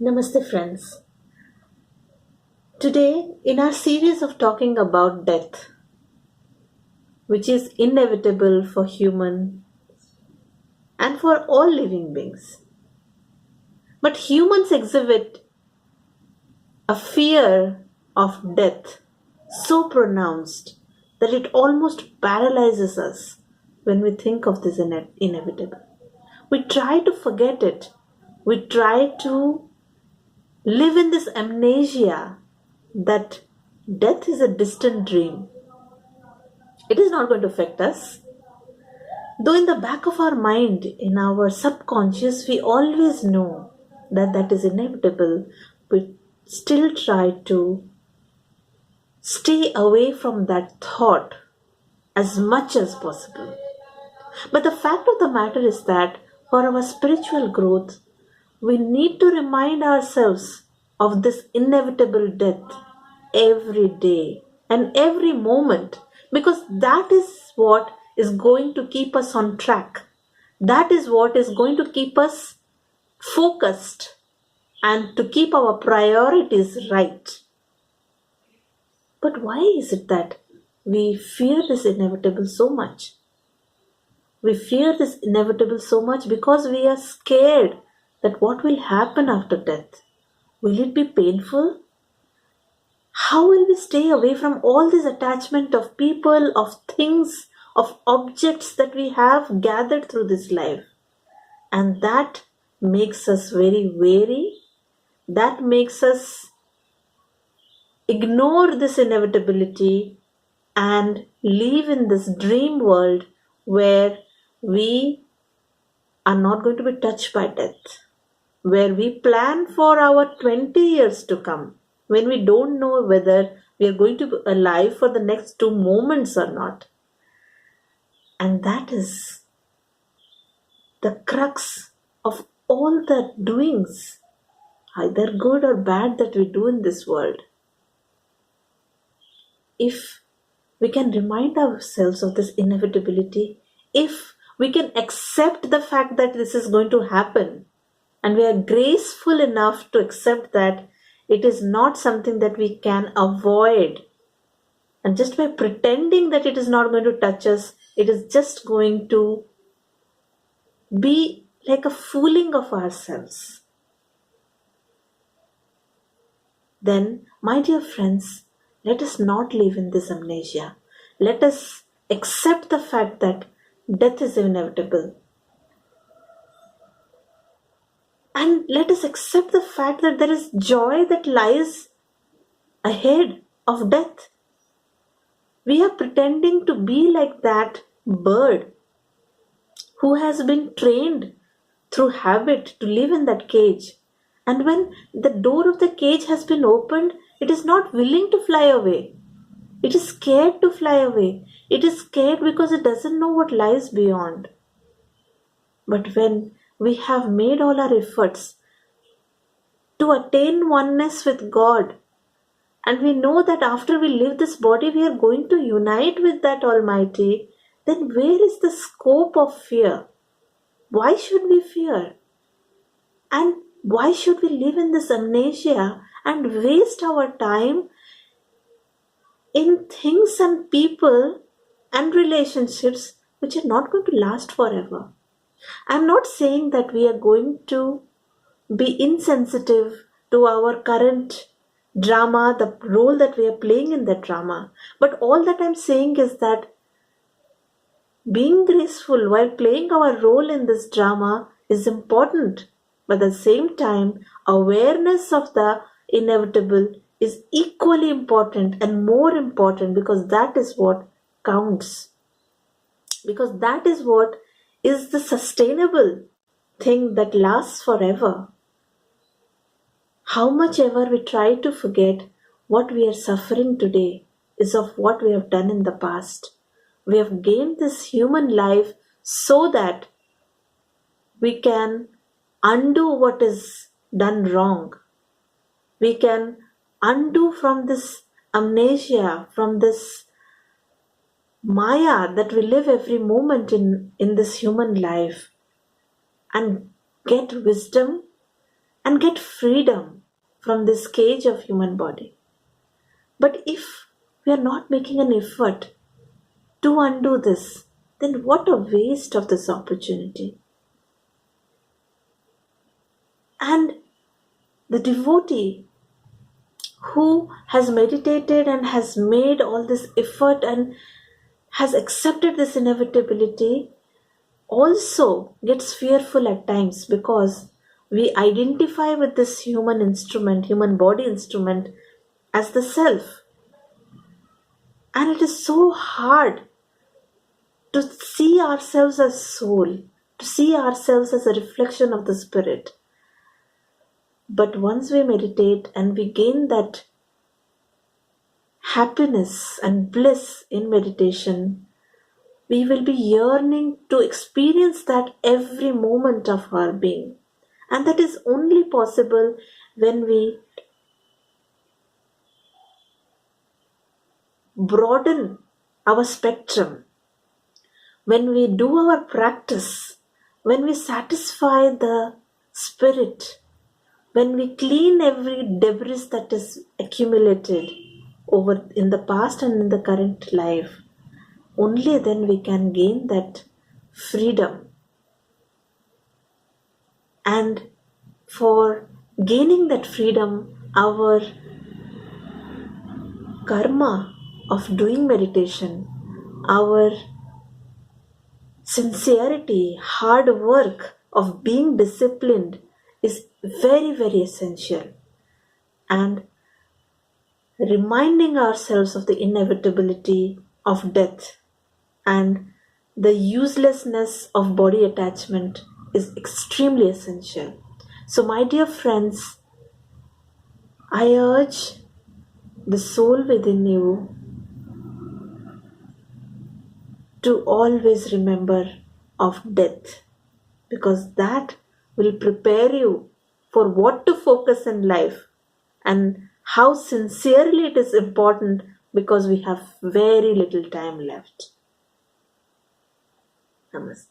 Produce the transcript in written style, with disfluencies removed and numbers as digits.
Namaste, friends. Today, in our series of talking about death, which is inevitable for human and for all living beings, but humans exhibit a fear of death so pronounced that it almost paralyzes us when we think of this inevitable. We try to forget it. We try to live in this amnesia that death is a distant dream. It is not going to affect us. Though in the back of our mind, in our subconscious, we always know that that is inevitable, we still try to stay away from that thought as much as possible. But the fact of the matter is that for our spiritual growth, we need to remind ourselves of this inevitable death every day and every moment, because that is what is going to keep us on track. That is what is going to keep us focused and to keep our priorities right. But why is it that we fear this inevitable so much? We fear this inevitable so much because we are scared that what will happen after death? Will it be painful? How will we stay away from all this attachment of people, of things, of objects that we have gathered through this life? And that makes us very wary. That makes us ignore this inevitability and live in this dream world where we are not going to be touched by death, where we plan for our 20 years to come, when we don't know whether we are going to be alive for the next 2 moments or not. And that is the crux of all the doings, either good or bad, that we do in this world. If we can remind ourselves of this inevitability, if we can accept the fact that this is going to happen, and we are graceful enough to accept that it is not something that we can avoid, and just by pretending that it is not going to touch us, it is just going to be like a fooling of ourselves, then, my dear friends, let us not live in this amnesia. Let us accept the fact that death is inevitable. And let us accept the fact that there is joy that lies ahead of death. We are pretending to be like that bird who has been trained through habit to live in that cage. And when the door of the cage has been opened, it is not willing to fly away. It is scared to fly away. It is scared because it doesn't know what lies beyond. But when we have made all our efforts to attain oneness with God, and we know that after we leave this body we are going to unite with that Almighty, then where is the scope of fear? Why should we fear? And why should we live in this amnesia and waste our time in things and people and relationships which are not going to last forever? I'm not saying that we are going to be insensitive to our current drama, the role that we are playing in that drama. But all that I'm saying is that being graceful while playing our role in this drama is important. But at the same time, awareness of the inevitable is equally important and more important, because that is what counts. Because that is what is the sustainable thing that lasts forever. How much ever we try to forget, what we are suffering today is of what we have done in the past. We have gained this human life so that we can undo what is done wrong. We can undo from this amnesia, from this maya that we live every moment in this human life, and get wisdom and get freedom from this cage of human body. But if we are not making an effort to undo this, then what a waste of this opportunity. And the devotee who has meditated and has made all this effort and has accepted this inevitability also gets fearful at times, because we identify with this human body instrument, as the self. And it is so hard to see ourselves as soul, to see ourselves as a reflection of the spirit. But once we meditate and we gain that happiness and bliss in meditation, we will be yearning to experience that every moment of our being. And that is only possible when we broaden our spectrum, when we do our practice, when we satisfy the spirit, when we clean every debris that is accumulated over in the past and in the current life, only then we can gain that freedom. And for gaining that freedom, our karma of doing meditation, our sincerity, hard work of being disciplined is very, very essential. And reminding ourselves of the inevitability of death and the uselessness of body attachment is extremely essential. So, my dear friends, I urge the soul within you to always remember of death, because that will prepare you for what to focus in life and how sincerely it is important, because we have very little time left. Namaste.